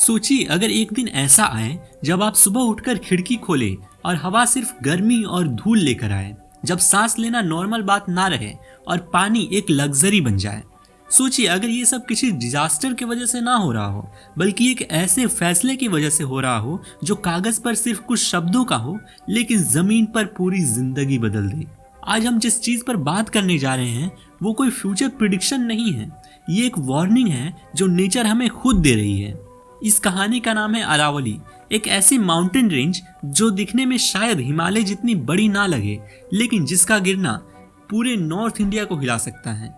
सोचिए अगर एक दिन ऐसा आए जब आप सुबह उठकर खिड़की खोले और हवा सिर्फ गर्मी और धूल लेकर आए, जब सांस लेना नॉर्मल बात ना रहे और पानी एक लग्जरी बन जाए। सोचिए अगर ये सब किसी डिजास्टर की वजह से ना हो रहा हो, बल्कि एक ऐसे फैसले की वजह से हो रहा हो जो कागज पर सिर्फ कुछ शब्दों का हो लेकिन जमीन पर पूरी जिंदगी बदल दे। आज हम जिस चीज पर बात करने जा रहे हैं वो कोई फ्यूचर प्रिडिक्शन नहीं है, ये एक वार्निंग है जो नेचर हमें खुद दे रही है। इस कहानी का नाम है अरावली, एक ऐसी माउंटेन रेंज जो दिखने में शायद हिमालय जितनी बड़ी ना लगे, लेकिन जिसका गिरना पूरे नॉर्थ इंडिया को हिला सकता है।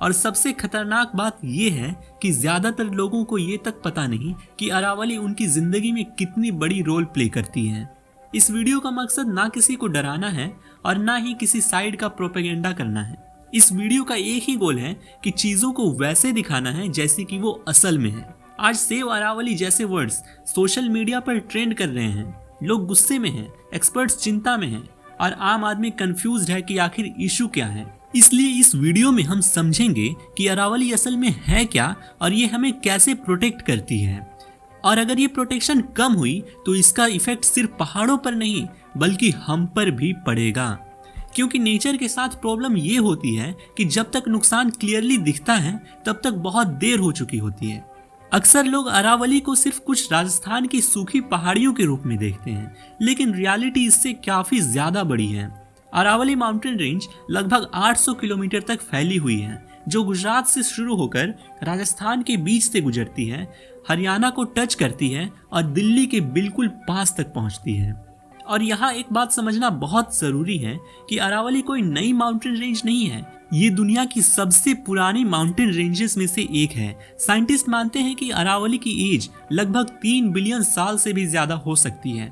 और सबसे खतरनाक बात यह है कि ज्यादातर लोगों को ये तक पता नहीं कि अरावली उनकी जिंदगी में कितनी बड़ी रोल प्ले करती है। इस वीडियो का मकसद ना किसी को डराना है और ना ही किसी साइड का प्रोपेगेंडा करना है। इस वीडियो का एक ही गोल है कि चीजों को वैसे दिखाना है जैसे कि वो असल में है। आज सेव अरावली जैसे वर्ड्स सोशल मीडिया पर ट्रेंड कर रहे हैं, लोग गुस्से में हैं, एक्सपर्ट्स चिंता में हैं और आम आदमी कंफ्यूज्ड है कि आखिर इशू क्या है। इसलिए इस वीडियो में हम समझेंगे कि अरावली असल में है क्या और ये हमें कैसे प्रोटेक्ट करती है। और अगर ये प्रोटेक्शन कम हुई तो इसका इफेक्ट सिर्फ पहाड़ों पर नहीं बल्कि हम पर भी पड़ेगा। क्योंकि नेचर के साथ प्रॉब्लम ये होती है कि जब तक नुकसान क्लियरली दिखता है तब तक बहुत देर हो चुकी होती है। अक्सर लोग अरावली को सिर्फ कुछ राजस्थान की सूखी पहाड़ियों के रूप में देखते हैं, लेकिन रियलिटी इससे काफी ज्यादा बड़ी है। अरावली माउंटेन रेंज लगभग 800 किलोमीटर तक फैली हुई है, जो गुजरात से शुरू होकर राजस्थान के बीच से गुजरती है, हरियाणा को टच करती है और दिल्ली के बिल्कुल पास तक पहुंचती है। और यहाँ एक बात समझना बहुत जरूरी है कि अरावली कोई नई माउंटेन रेंज नहीं है, ये दुनिया की सबसे पुरानी माउंटेन रेंजेस में से एक है। साइंटिस्ट मानते हैं कि अरावली की एज लगभग 3 बिलियन साल से भी ज्यादा हो सकती है।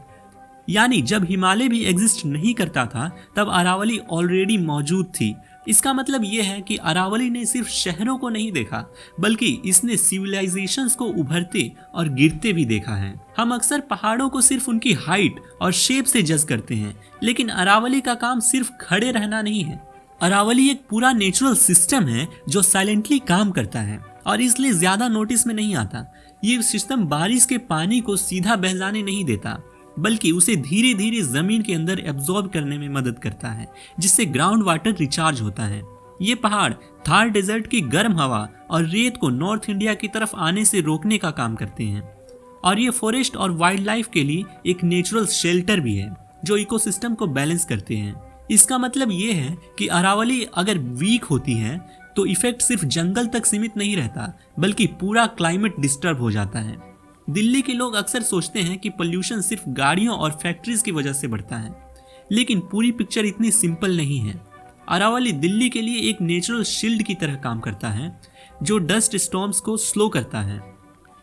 यानी जब हिमालय भी एग्जिस्ट नहीं करता था तब अरावली ऑलरेडी मौजूद थी। इसका मतलब यह है कि अरावली ने सिर्फ शहरों को नहीं देखा बल्कि इसने सिविलाइजेशंस को उभरते और गिरते भी देखा है। हम अक्सर पहाड़ों को सिर्फ उनकी हाइट और शेप से जज करते हैं, लेकिन अरावली का काम सिर्फ खड़े रहना नहीं है। अरावली एक पूरा नेचुरल सिस्टम है जो साइलेंटली काम करता है और इसलिए ज्यादा नोटिस में नहीं आता। ये सिस्टम बारिश के पानी को सीधा बह जाने नहीं देता, बल्कि उसे धीरे धीरे जमीन के अंदर एब्जॉर्ब करने में मदद करता है, जिससे ग्राउंड वाटर रिचार्ज होता है। ये पहाड़ थार डेजर्ट की गर्म हवा और रेत को नॉर्थ इंडिया की तरफ आने से रोकने का काम करते हैं। और ये फॉरेस्ट और वाइल्ड लाइफ के लिए एक नेचुरल शेल्टर भी है जो इकोसिस्टम को बैलेंस करते हैं। इसका मतलब ये है कि अरावली अगर वीक होती है तो इफेक्ट सिर्फ जंगल तक सीमित नहीं रहता बल्कि पूरा क्लाइमेट डिस्टर्ब हो जाता है। दिल्ली के लोग अक्सर सोचते हैं कि पोल्यूशन सिर्फ गाड़ियों और फैक्ट्रीज की वजह से बढ़ता है, लेकिन पूरी पिक्चर इतनी सिंपल नहीं है। अरावली दिल्ली के लिए एक नेचुरल शील्ड की तरह काम करता है जो डस्ट स्टॉर्म्स को स्लो करता है,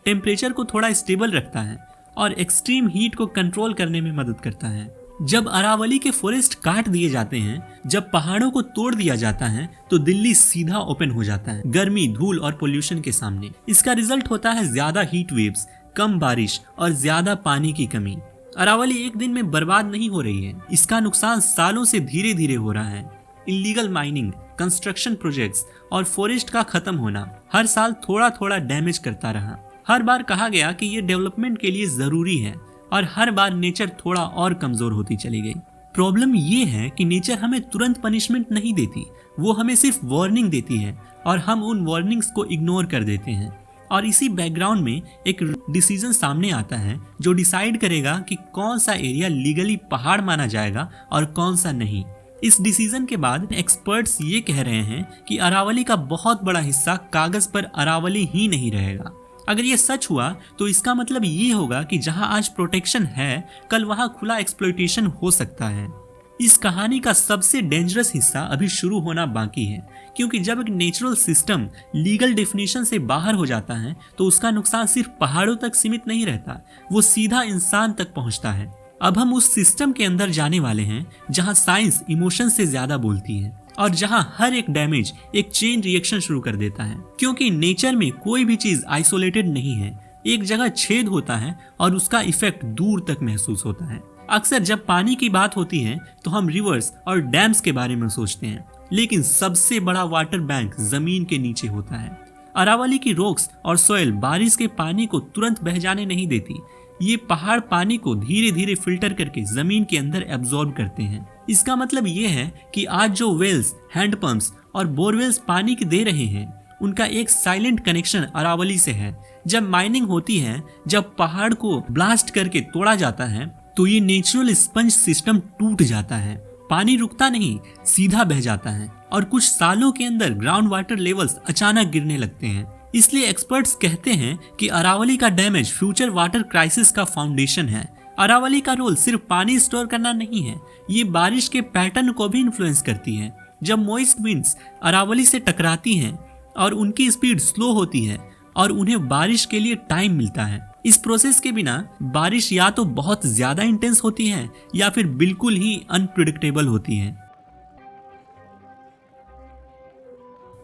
टेम्परेचर को थोड़ा स्टेबल रखता है और एक्सट्रीम हीट को कंट्रोल करने में मदद करता है। जब अरावली के फॉरेस्ट काट दिए जाते हैं, जब पहाड़ों को तोड़ दिया जाता है तो दिल्ली सीधा ओपन हो जाता है गर्मी, धूल और पोल्यूशन के सामने। इसका रिजल्ट होता है ज्यादा हीट वेव्स, कम बारिश और ज्यादा पानी की कमी। अरावली एक दिन में बर्बाद नहीं हो रही है, इसका नुकसान सालों से धीरे धीरे हो रहा है। इलीगल माइनिंग, कंस्ट्रक्शन प्रोजेक्ट्स और फॉरेस्ट का खत्म होना हर साल थोड़ा थोड़ा डैमेज करता रहा। हर बार कहा गया कि ये डेवलपमेंट के लिए जरूरी है और हर बार नेचर थोड़ा और कमजोर होती चली गई। प्रॉब्लम ये है कि नेचर हमें तुरंत पनिशमेंट नहीं देती, वो हमें सिर्फ वार्निंग देती है और हम उन वार्निंग्स को इग्नोर कर देते हैं। और इसी बैकग्राउंड में एक डिसीजन सामने आता है जो डिसाइड करेगा कि कौन सा एरिया लीगली पहाड़ माना जाएगा और कौन सा नहीं। इस डिसीजन के बाद एक्सपर्ट्स ये कह रहे हैं कि अरावली का बहुत बड़ा हिस्सा कागज पर अरावली ही नहीं रहेगा। अगर ये सच हुआ तो इसका मतलब ये होगा कि जहां आज प्रोटेक्शन है, कल वहां खुला एक्सप्लॉयटेशन हो सकता है। इस कहानी का सबसे डेंजरस हिस्सा अभी शुरू होना बाकी है, क्योंकि जब एक नेचुरल सिस्टम लीगल डेफिनेशन से बाहर हो जाता है तो उसका नुकसान सिर्फ पहाड़ों तक सीमित नहीं रहता, वो सीधा इंसान तक पहुंचता है। अब हम उस सिस्टम के अंदर जाने वाले हैं जहां साइंस इमोशन से ज्यादा बोलती है और जहां हर एक डैमेज एक चेन रिएक्शन शुरू कर देता है। क्योंकि नेचर में कोई भी चीज आइसोलेटेड नहीं है, एक जगह छेद होता है और उसका इफेक्ट दूर तक महसूस होता है। अक्सर जब पानी की बात होती है तो हम रिवर्स और डैम्स के बारे में सोचते हैं, लेकिन सबसे बड़ा वाटर बैंक जमीन के नीचे होता है। अरावली की रॉक्स और सॉइल बारिश के पानी को तुरंत बह जाने नहीं देती। ये पहाड़ पानी को धीरे धीरे फिल्टर करके जमीन के अंदर एब्जॉर्ब करते हैं। इसका मतलब ये है कि आज जो वेल्स, हैंडपंप्स और बोरवेल्स पानी के दे रहे हैं, उनका एक साइलेंट कनेक्शन अरावली से है। जब माइनिंग होती है, जब पहाड़ को ब्लास्ट करके तोड़ा जाता है, तो ये नेचुरल स्पंज सिस्टम टूट जाता है। पानी रुकता नहीं, सीधा बह जाता है और कुछ सालों के अंदर ग्राउंड वाटर लेवल्स अचानक गिरने लगते हैं। इसलिए एक्सपर्ट्स कहते हैं कि अरावली का डैमेज फ्यूचर वाटर क्राइसिस का फाउंडेशन है। अरावली का रोल सिर्फ पानी स्टोर करना नहीं है, ये बारिश के पैटर्न को भी इन्फ्लुएंस करती है। जब मॉइस्ट विंड्स अरावली से टकराती हैं और उनकी स्पीड स्लो होती है और उन्हें बारिश के लिए टाइम मिलता है, इस प्रोसेस के बिना बारिश या तो बहुत ज्यादा इंटेंस होती है या फिर बिल्कुल ही अनप्रिडिक्टेबल होती है।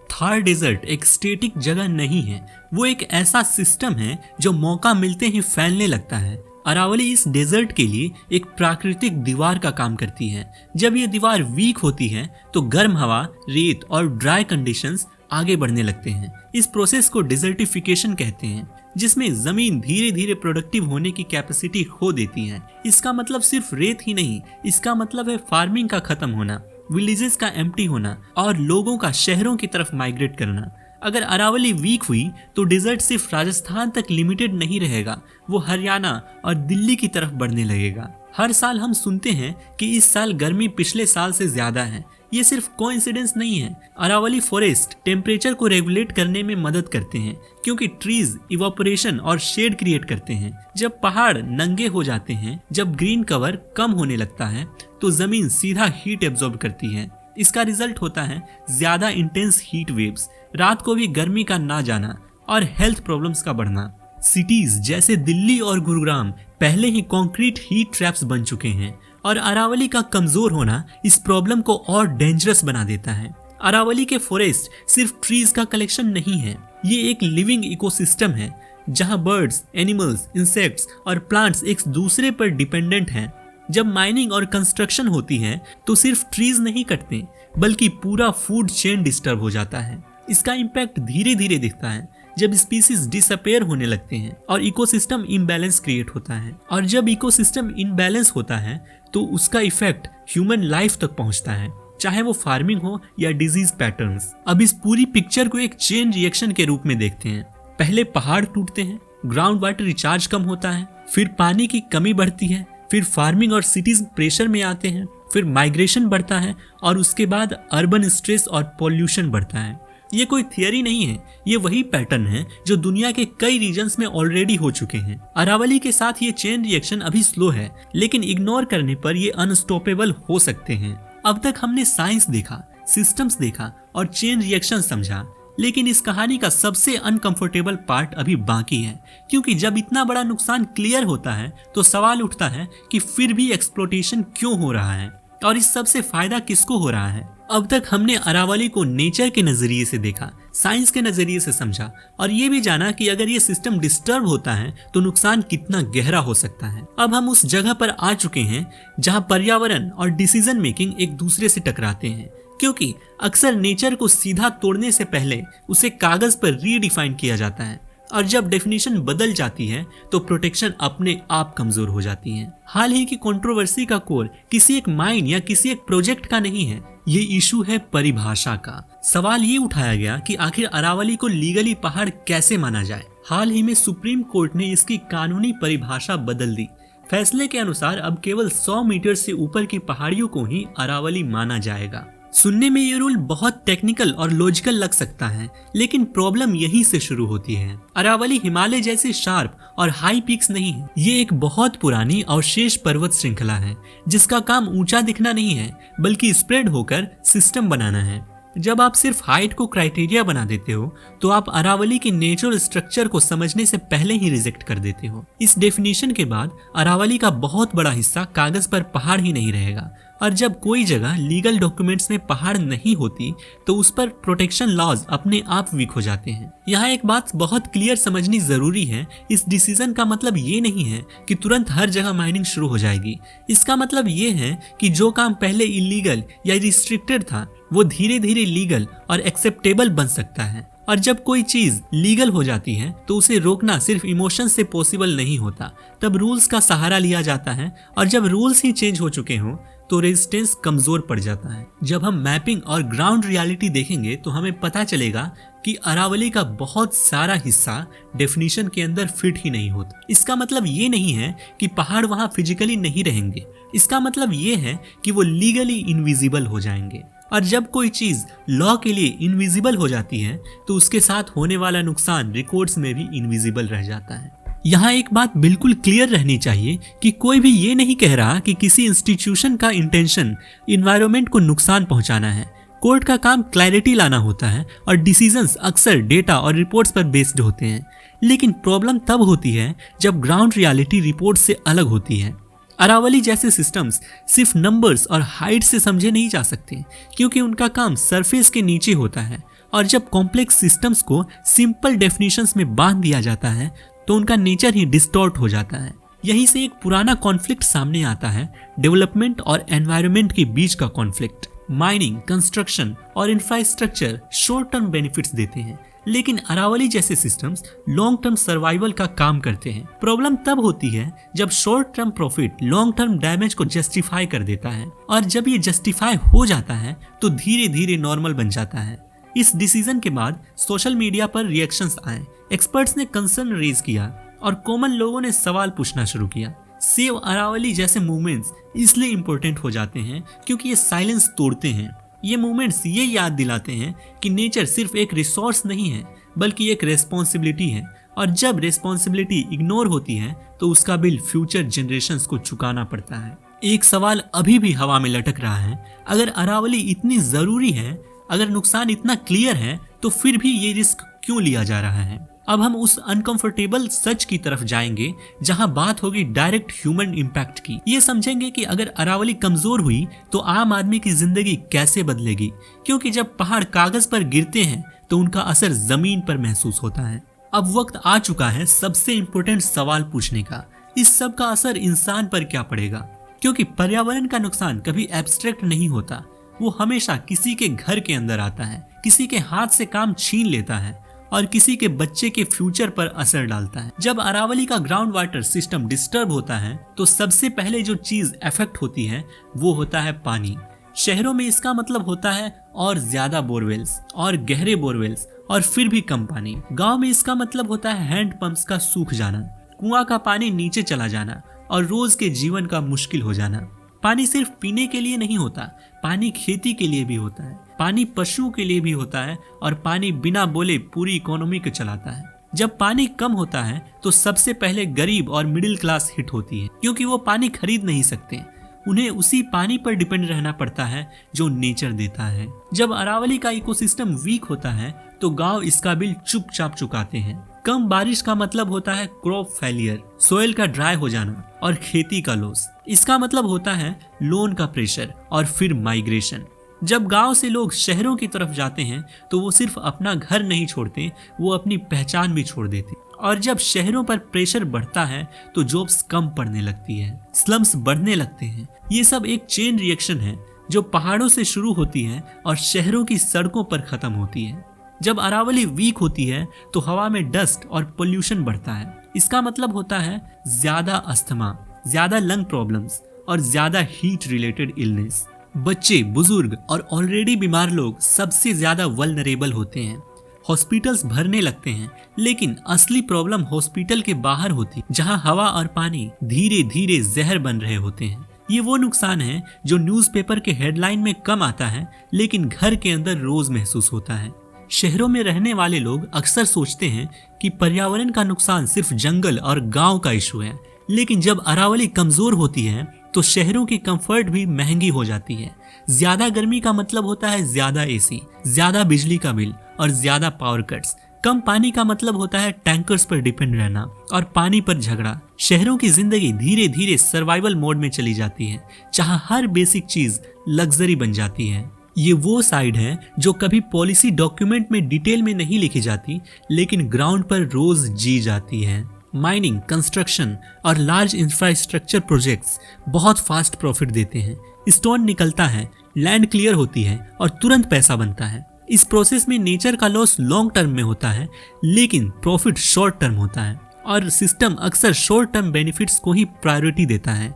थार डेजर्ट एक स्टेटिक जगह नहीं है, वो एक ऐसा सिस्टम है जो मौका मिलते ही फैलने लगता है। अरावली इस डेजर्ट के लिए एक प्राकृतिक दीवार का काम करती है। जब ये दीवार वीक होती है तो गर्म हवा, रेत और ड्राई कंडीशंस आगे बढ़ने लगते हैं। इस प्रोसेस को डिजर्टिफिकेशन कहते हैं, जिसमें जमीन धीरे धीरे प्रोडक्टिव होने की कैपेसिटी खो देती है। इसका मतलब सिर्फ रेत ही नहीं, इसका मतलब है फार्मिंग का खत्म होना, विलेजेस का एम्प्टी होना और लोगों का शहरों की तरफ माइग्रेट करना। अगर अरावली वीक हुई तो डेजर्ट सिर्फ राजस्थान तक लिमिटेड नहीं रहेगा, वो हरियाणा और दिल्ली की तरफ बढ़ने लगेगा। हर साल हम सुनते हैं कि इस साल गर्मी पिछले साल से ज्यादा है। ये सिर्फ कोइंसिडेंस नहीं है। अरावली फॉरेस्ट टेम्परेचर को रेगुलेट करने में मदद करते हैं, क्योंकि ट्रीज इवापोरेशन और शेड क्रिएट करते हैं। जब पहाड़ नंगे हो जाते हैं, जब ग्रीन कवर कम होने लगता है, तो जमीन सीधा हीट एब्जॉर्ब करती है। इसका रिजल्ट होता है ज्यादा इंटेंस हीट वेव्स, रात को भी गर्मी का ना जाना और हेल्थ प्रॉब्लम्स का बढ़ना। सिटीज जैसे दिल्ली और गुरुग्राम पहले ही कंक्रीट हीट ट्रैप्स बन चुके हैं और अरावली का कमजोर होना इस प्रॉब्लम को और डेंजरस बना देता है। अरावली के फॉरेस्ट सिर्फ ट्रीज का कलेक्शन नहीं है, ये एक लिविंग इकोसिस्टम है जहां बर्ड्स, एनिमल्स, इंसेक्ट्स और प्लांट्स एक दूसरे पर डिपेंडेंट हैं। जब माइनिंग और कंस्ट्रक्शन होती है तो सिर्फ ट्रीज नहीं कटते, बल्कि पूरा फूड चेन डिस्टर्ब हो जाता है। इसका इम्पैक्ट धीरे धीरे दिखता है जब स्पीसीज डिसअपेयर होने लगते हैं और इकोसिस्टम इम्बैलेंस क्रिएट होता है। और जब इकोसिस्टम इम्बैलेंस होता है तो उसका इफेक्ट ह्यूमन लाइफ तक पहुंचता है, चाहे वो फार्मिंग हो या डिजीज पैटर्न्स। अब इस पूरी पिक्चर को एक चेन रिएक्शन के रूप में देखते हैं। पहले पहाड़ टूटते हैं, ग्राउंड वाटर रिचार्ज कम होता है, फिर पानी की कमी बढ़ती है, फिर फार्मिंग और सिटीज प्रेशर में आते हैं, फिर माइग्रेशन बढ़ता है और उसके बाद अर्बन स्ट्रेस और पॉल्यूशन बढ़ता है। ये कोई थियरी नहीं है, ये वही पैटर्न है जो दुनिया के कई रीजन्स में ऑलरेडी हो चुके हैं। अरावली के साथ ये चेन रिएक्शन अभी स्लो है, लेकिन इग्नोर करने पर ये अनस्टॉपेबल हो सकते हैं। अब तक हमने साइंस देखा, सिस्टम्स देखा और चेन रिएक्शन समझा, लेकिन इस कहानी का सबसे अनकंफर्टेबल पार्ट अभी बाकी है, क्योंकि जब इतना बड़ा नुकसान क्लियर होता है तो सवाल उठता है कि फिर भी एक्सप्लॉटेशन क्यों हो रहा है और इस सब से फायदा किसको हो रहा है। अब तक हमने अरावली को नेचर के नजरिए से देखा, साइंस के नजरिए से समझा और ये भी जाना कि अगर ये सिस्टम डिस्टर्ब होता है तो नुकसान कितना गहरा हो सकता है। अब हम उस जगह पर आ चुके हैं जहां पर्यावरण और डिसीजन मेकिंग एक दूसरे से टकराते हैं, क्योंकि अक्सर नेचर को सीधा तोड़ने से पहले उसे कागज पर रीडिफाइन किया जाता है और जब डेफिनेशन बदल जाती है तो प्रोटेक्शन अपने आप कमजोर हो जाती है। हाल ही की कंट्रोवर्सी का कोर किसी एक माइन या किसी एक प्रोजेक्ट का नहीं है, ये इशू है परिभाषा का। सवाल ये उठाया गया कि आखिर अरावली को लीगली पहाड़ कैसे माना जाए। हाल ही में सुप्रीम कोर्ट ने इसकी कानूनी परिभाषा बदल दी। फैसले के अनुसार अब केवल 100 मीटर से ऊपर की पहाड़ियों को ही अरावली माना जाएगा। सुनने में ये रूल बहुत टेक्निकल और लॉजिकल लग सकता है, लेकिन प्रॉब्लम यहीं से शुरू होती है। अरावली हिमालय जैसे शार्प और हाई पीक्स नहीं है, ये एक बहुत पुरानी अवशेष पर्वत श्रृंखला है जिसका काम ऊंचा दिखना नहीं है, बल्कि स्प्रेड होकर सिस्टम बनाना है। जब आप सिर्फ हाइट को क्राइटेरिया बना देते हो तो आप अरावली की नेचुरल स्ट्रक्चर को समझने से पहले ही रिजेक्ट कर देते हो। इस डेफिनेशन के बाद अरावली का बहुत बड़ा हिस्सा कागज पर पहाड़ ही नहीं रहेगा, और जब कोई जगह लीगल डॉक्यूमेंट्स में पहाड़ नहीं होती तो उस पर प्रोटेक्शन लॉज अपने आप वीक हो जाते हैं। यहाँ एक बात बहुत क्लियर समझनी जरूरी है, इस डिसीजन का मतलब ये नहीं है कि तुरंत हर जगह माइनिंग शुरू हो जाएगी। इसका मतलब ये है कि जो काम पहले इलीगल या रिस्ट्रिक्टेड था वो धीरे धीरे लीगल और एक्सेप्टेबल बन सकता है। और जब कोई चीज लीगल हो जाती है तो उसे रोकना सिर्फ इमोशन से पॉसिबल नहीं होता, तब रूल्स का सहारा लिया जाता है, और जब रूल्स ही चेंज हो चुके हों तो रेजिस्टेंस कमजोर पड़ जाता है। जब हम मैपिंग और ग्राउंड रियलिटी देखेंगे तो हमें पता चलेगा कि अरावली का बहुत सारा हिस्सा डेफिनेशन के अंदर फिट ही नहीं होता। इसका मतलब ये नहीं है कि पहाड़ वहां फिजिकली नहीं रहेंगे, इसका मतलब ये है कि वो लीगली इनविजिबल हो जाएंगे। और जब कोई चीज लॉ के लिए इनविजिबल हो जाती है तो उसके साथ होने वाला नुकसान रिकॉर्ड्स में भी इनविजिबल रह जाता है। यहाँ एक बात बिल्कुल क्लियर रहनी चाहिए कि कोई भी ये नहीं कह रहा कि किसी इंस्टीट्यूशन का इंटेंशन इन्वायरमेंट को नुकसान पहुंचाना है। कोर्ट का काम क्लैरिटी लाना होता है और डिसीजंस अक्सर डेटा और रिपोर्ट्स पर बेस्ड होते हैं। लेकिन प्रॉब्लम तब होती है जब ग्राउंड रियलिटी रिपोर्ट से अलग होती है। अरावली जैसे सिस्टम्स सिर्फ नंबर्स और हाइट से समझे नहीं जा सकते, क्योंकि उनका काम सरफेस के नीचे होता है। और जब कॉम्प्लेक्स सिस्टम्स को सिंपल डेफिनेशंस में बांध दिया जाता है तो उनका नेचर ही डिस्टॉर्ट हो जाता है। यहीं से एक पुराना कॉन्फ्लिक्ट सामने आता है, डेवलपमेंट और एनवायरनमेंट के बीच का कॉन्फ्लिक्ट। माइनिंग, कंस्ट्रक्शन और इंफ्रास्ट्रक्चर शॉर्ट टर्म बेनिफिट्स देते हैं, लेकिन अरावली जैसे सिस्टम्स लॉन्ग टर्म सर्वाइवल का काम करते हैं। प्रॉब्लम तब होती है जब short term profit long term damage को जस्टिफाई कर देता है, और जब ये जस्टिफाई हो जाता है तो धीरे धीरे नॉर्मल बन जाता है। इस डिसीजन के बाद सोशल मीडिया पर रिएक्शंस आए, एक्सपर्ट्स ने कंसर्न रेज किया और कॉमन लोगों ने सवाल पूछना शुरू किया। सेव अरावली जैसे मूवमेंट्स इसलिए इंपॉर्टेंट हो जाते हैं क्योंकि ये साइलेंस तोड़ते हैं। ये मूवमेंट्स ये याद दिलाते हैं कि नेचर सिर्फ एक रिसोर्स नहीं है बल्कि एक रेस्पॉन्सिबिलिटी है, और जब रेस्पॉन्सिबिलिटी इग्नोर होती है तो उसका बिल फ्यूचर जनरेशंस को चुकाना पड़ता है। एक सवाल अभी भी हवा में लटक रहा है, अगर अरावली इतनी जरूरी है, अगर नुकसान इतना क्लियर है, तो फिर भी ये रिस्क क्यों लिया जा रहा है? अब हम उस अनकंफर्टेबल सच की तरफ जाएंगे जहां बात होगी डायरेक्ट ह्यूमन इम्पैक्ट की। ये समझेंगे कि अगर अरावली कमजोर हुई तो आम आदमी की जिंदगी कैसे बदलेगी, क्योंकि जब पहाड़ कागज पर गिरते हैं तो उनका असर जमीन पर महसूस होता है। अब वक्त आ चुका है सबसे इम्पोर्टेंट सवाल पूछने का, इस सब का असर इंसान पर क्या पड़ेगा? क्योंकि पर्यावरण का नुकसान कभी एब्स्ट्रैक्ट नहीं होता, वो हमेशा किसी के घर के अंदर आता है, किसी के हाथ से काम छीन लेता है और किसी के बच्चे के फ्यूचर पर असर डालता है। जब अरावली का ग्राउंड वाटर सिस्टम डिस्टर्ब होता है तो सबसे पहले जो चीज इफेक्ट होती है वो होता है पानी। शहरों में इसका मतलब होता है और ज्यादा बोरवेल्स और गहरे बोरवेल्स और फिर भी कम पानी। गांव में इसका मतलब होता है हैंड पंप्स का सूख जाना, कुआं का पानी नीचे चला जाना और रोज के जीवन का मुश्किल हो जाना। पानी सिर्फ पीने के लिए नहीं होता, पानी खेती के लिए भी होता है, पानी पशुओं के लिए भी होता है, और पानी बिना बोले पूरी इकोनॉमी को चलाता है। जब पानी कम होता है तो सबसे पहले गरीब और मिडिल क्लास हिट होती है, क्योंकि वो पानी खरीद नहीं सकते, उन्हें उसी पानी पर डिपेंड रहना पड़ता है जो नेचर देता है। जब अरावली का इकोसिस्टम वीक होता है तो गांव इसका बिल चुपचाप चुकाते हैं। कम बारिश का मतलब होता है क्रॉप फेलियर, सोइल का ड्राई हो जाना और खेती का लॉस। इसका मतलब होता है लोन का प्रेशर और फिर माइग्रेशन। जब गांव से लोग शहरों की तरफ जाते हैं तो वो सिर्फ अपना घर नहीं छोड़ते, वो अपनी पहचान भी छोड़ देते। और जब शहरों पर प्रेशर बढ़ता है तो जॉब्स कम पड़ने लगती है, स्लम्स बढ़ने लगते हैं। ये सब एक चेन रिएक्शन है जो पहाड़ों से शुरू होती है और शहरों की सड़कों पर खत्म होती है। जब अरावली वीक होती है तो हवा में डस्ट और पोल्यूशन बढ़ता है। इसका मतलब होता है ज्यादा अस्थमा, ज्यादा लंग प्रॉब्लम्स और ज्यादा हीट रिलेटेड इलनेस। बच्चे, बुजुर्ग और ऑलरेडी बीमार लोग सबसे ज्यादा वल्नरेबल होते हैं। हॉस्पिटल्स भरने लगते हैं, लेकिन असली प्रॉब्लम हॉस्पिटल के बाहर होती है, जहां हवा और पानी धीरे धीरे जहर बन रहे होते हैं। ये वो नुकसान है जो न्यूज़पेपर के हेडलाइन में कम आता है, लेकिन घर के अंदर रोज महसूस होता है। शहरों में रहने वाले लोग अक्सर सोचते हैं कि पर्यावरण का नुकसान सिर्फ जंगल और गांव का इशू है, लेकिन जब अरावली कमजोर होती है तो शहरों की कंफर्ट भी महंगी हो जाती है। ज्यादा गर्मी का मतलब होता है ज्यादा एसी, ज्यादा बिजली का बिल और ज्यादा पावर कट्स। कम पानी का मतलब होता है टैंकर्स पर डिपेंड रहना और पानी पर झगड़ा। शहरों की जिंदगी धीरे धीरे सर्वाइवल मोड में चली जाती है, जहां हर बेसिक चीज लग्जरी बन जाती है। ये वो साइड है जो कभी पॉलिसी डॉक्यूमेंट में डिटेल में नहीं लिखी जाती, लेकिन ग्राउंड पर रोज जी जाती है। माइनिंग, कंस्ट्रक्शन और लार्ज इंफ्रास्ट्रक्चर प्रोजेक्ट्स बहुत फास्ट प्रॉफिट देते हैं। स्टोन निकलता है, लैंड क्लियर होती है और तुरंत पैसा बनता है। इस प्रोसेस में नेचर का लॉस लॉन्ग टर्म में होता है, लेकिन प्रॉफिट शॉर्ट टर्म होता है और सिस्टम अक्सर शॉर्ट टर्म बेनिफिट्स को ही प्रायोरिटी देता है।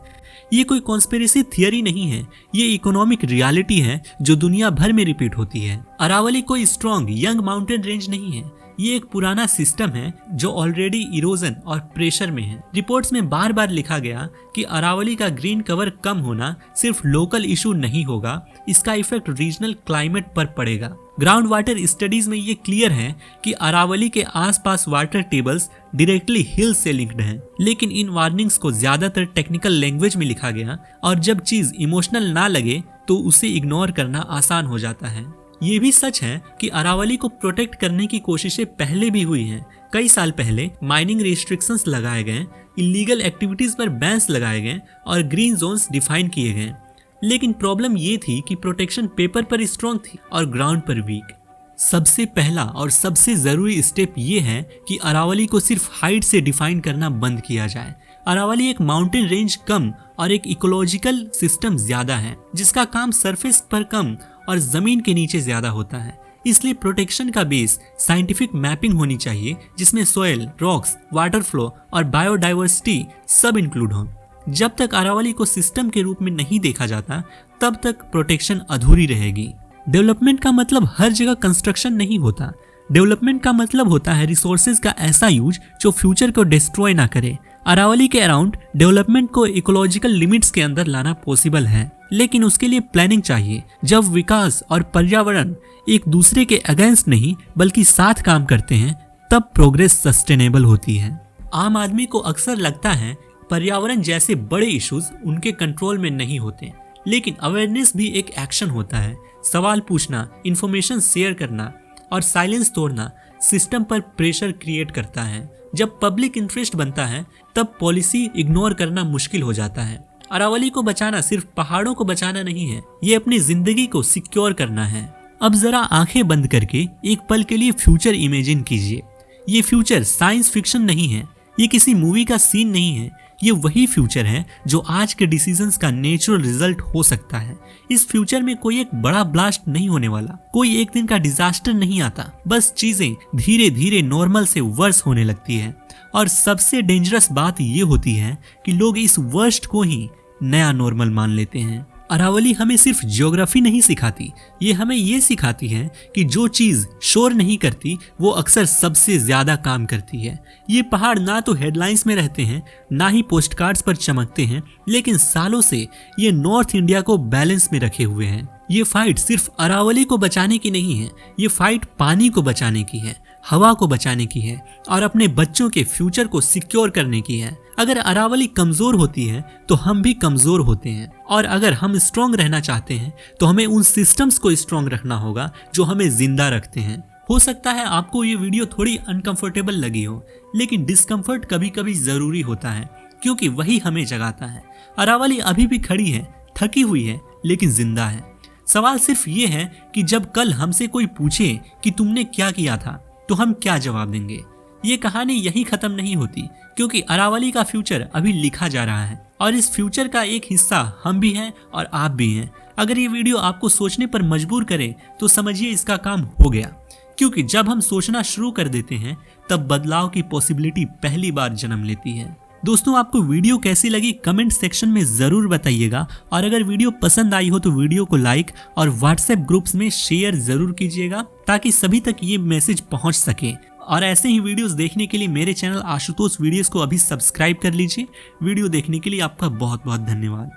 ये कोई कॉन्स्पिरेसी थियरी नहीं है, ये इकोनॉमिक रियलिटी है जो दुनिया भर में रिपीट होती है। अरावली कोई स्ट्रॉन्ग यंग माउंटेन रेंज नहीं है, ये एक पुराना सिस्टम है जो ऑलरेडी इरोजन और प्रेशर में है। रिपोर्ट्स में बार बार लिखा गया कि अरावली का ग्रीन कवर कम होना सिर्फ लोकल इशू नहीं होगा, इसका इफेक्ट रीजनल क्लाइमेट पर पड़ेगा। ग्राउंड वाटर स्टडीज में ये क्लियर है कि अरावली के आसपास वाटर टेबल्स डायरेक्टली हिल से लिंक्ड हैं, लेकिन इन वार्निंग्स को ज्यादातर टेक्निकल लैंग्वेज में लिखा गया और जब चीज इमोशनल ना लगे तो उसे इग्नोर करना आसान हो जाता है। ये भी सच है कि अरावली को प्रोटेक्ट करने की कोशिशें पहले भी हुई हैं। कई साल पहले माइनिंग रेस्ट्रिक्शंस लगाए गए, इलीगल एक्टिविटीज पर बैन्स लगाए गए और ग्रीन जोन्स डिफाइन किए गए, लेकिन प्रॉब्लम ये थी कि प्रोटेक्शन पेपर पर स्ट्रॉन्ग थी और ग्राउंड पर वीक। सबसे पहला और सबसे जरूरी स्टेप ये है कि अरावली को सिर्फ हाइट से डिफाइन करना बंद किया जाए। अरावली एक माउंटेन रेंज कम और एक इकोलॉजिकल सिस्टम ज्यादा है, जिसका काम सरफेस पर कम और जमीन के नीचे ज्यादा होता है। इसलिए प्रोटेक्शन का बेस साइंटिफिक मैपिंग होनी चाहिए, जिसमें सोयल, रॉक्स, वाटर फ्लो और बायोडाइवर्सिटी सब इंक्लूड हो। जब तक अरावली को सिस्टम के रूप में नहीं देखा जाता, तब तक प्रोटेक्शन अधूरी रहेगी। डेवलपमेंट का मतलब हर जगह कंस्ट्रक्शन नहीं होता। डेवलपमेंट का मतलब होता है रिसोर्सेज का ऐसा यूज जो फ्यूचर को डिस्ट्रॉय ना करे। अरावली के अराउंड डेवलपमेंट को इकोलॉजिकल लिमिट्स के अंदर लाना पॉसिबल है, लेकिन उसके लिए प्लानिंग चाहिए। जब विकास और पर्यावरण एक दूसरे के अगेंस्ट नहीं बल्कि साथ काम करते हैं, तब प्रोग्रेस सस्टेनेबल होती है। आम आदमी को अक्सर लगता है पर्यावरण जैसे बड़े इश्यूज उनके कंट्रोल में नहीं होते, लेकिन अवेयरनेस भी एक एक्शन होता है। सवाल पूछना, इंफॉर्मेशन शेयर करना और साइलेंस तोड़ना सिस्टम पर प्रेशर क्रिएट करता है। जब पब्लिक इंटरेस्ट बनता है, तब पॉलिसी इग्नोर करना मुश्किल हो जाता है। अरावली को बचाना सिर्फ पहाड़ों को बचाना नहीं है, ये अपनी जिंदगी को सिक्योर करना है। अब जरा आंखें बंद करके एक पल के लिए फ्यूचर इमेजिन कीजिए। ये फ्यूचर साइंस फिक्शन नहीं है, ये किसी मूवी का सीन नहीं है, ये वही फ्यूचर है जो आज के डिसीजंस का नेचुरल रिजल्ट हो सकता है। इस फ्यूचर में कोई एक बड़ा ब्लास्ट नहीं होने वाला, कोई एक दिन का डिजास्टर नहीं आता, बस चीजें धीरे धीरे नॉर्मल से वर्स होने लगती है। और सबसे डेंजरस बात ये होती है कि लोग इस वर्स्ट को ही नया नॉर्मल मान लेते हैं। अरावली हमें सिर्फ ज्योग्राफी नहीं सिखाती, ये हमें ये सिखाती है कि जो चीज शोर नहीं करती वो अक्सर सबसे ज्यादा काम करती है। ये पहाड़ ना तो हेडलाइंस में रहते हैं, ना ही पोस्टकार्ड्स पर चमकते हैं, लेकिन सालों से ये नॉर्थ इंडिया को बैलेंस में रखे हुए हैं। ये फाइट सिर्फ अरावली को बचाने की नहीं है, ये फाइट पानी को बचाने की है, हवा को बचाने की है और अपने बच्चों के फ्यूचर को सिक्योर करने की है। अगर अरावली कमजोर होती है तो हम भी कमजोर होते हैं, और अगर हम स्ट्रांग रहना चाहते हैं तो हमें उन सिस्टम्स को स्ट्रांग रखना होगा जो हमें जिंदा रखते हैं। हो सकता है आपको ये वीडियो थोड़ी अनकंफर्टेबल लगी हो, लेकिन डिस्कम्फर्ट कभी कभी जरूरी होता है, क्योंकि वही हमें जगाता है। अरावली अभी भी खड़ी है, थकी हुई है, लेकिन जिंदा है। सवाल सिर्फ ये है कि जब कल हमसे कोई पूछे कि तुमने क्या किया था, तो हम क्या जवाब देंगे। ये कहानी यही खत्म नहीं होती, क्योंकि अरावली का फ्यूचर अभी लिखा जा रहा है और इस फ्यूचर का एक हिस्सा हम भी हैं और आप भी हैं। अगर ये वीडियो आपको सोचने पर मजबूर करे तो समझिए इसका काम हो गया, क्योंकि जब हम सोचना शुरू कर देते हैं तब बदलाव की पॉसिबिलिटी पहली बार जन्म लेती है। दोस्तों, आपको वीडियो कैसी लगी कमेंट सेक्शन में जरूर बताइएगा, और अगर वीडियो पसंद आई हो तो वीडियो को लाइक और व्हाट्सएप ग्रुप्स में शेयर जरूर कीजिएगा, ताकि सभी तक ये मैसेज पहुंच सके। और ऐसे ही वीडियोस देखने के लिए मेरे चैनल आशुतोष वीडियोस को अभी सब्सक्राइब कर लीजिए। वीडियो देखने के लिए आपका बहुत बहुत धन्यवाद।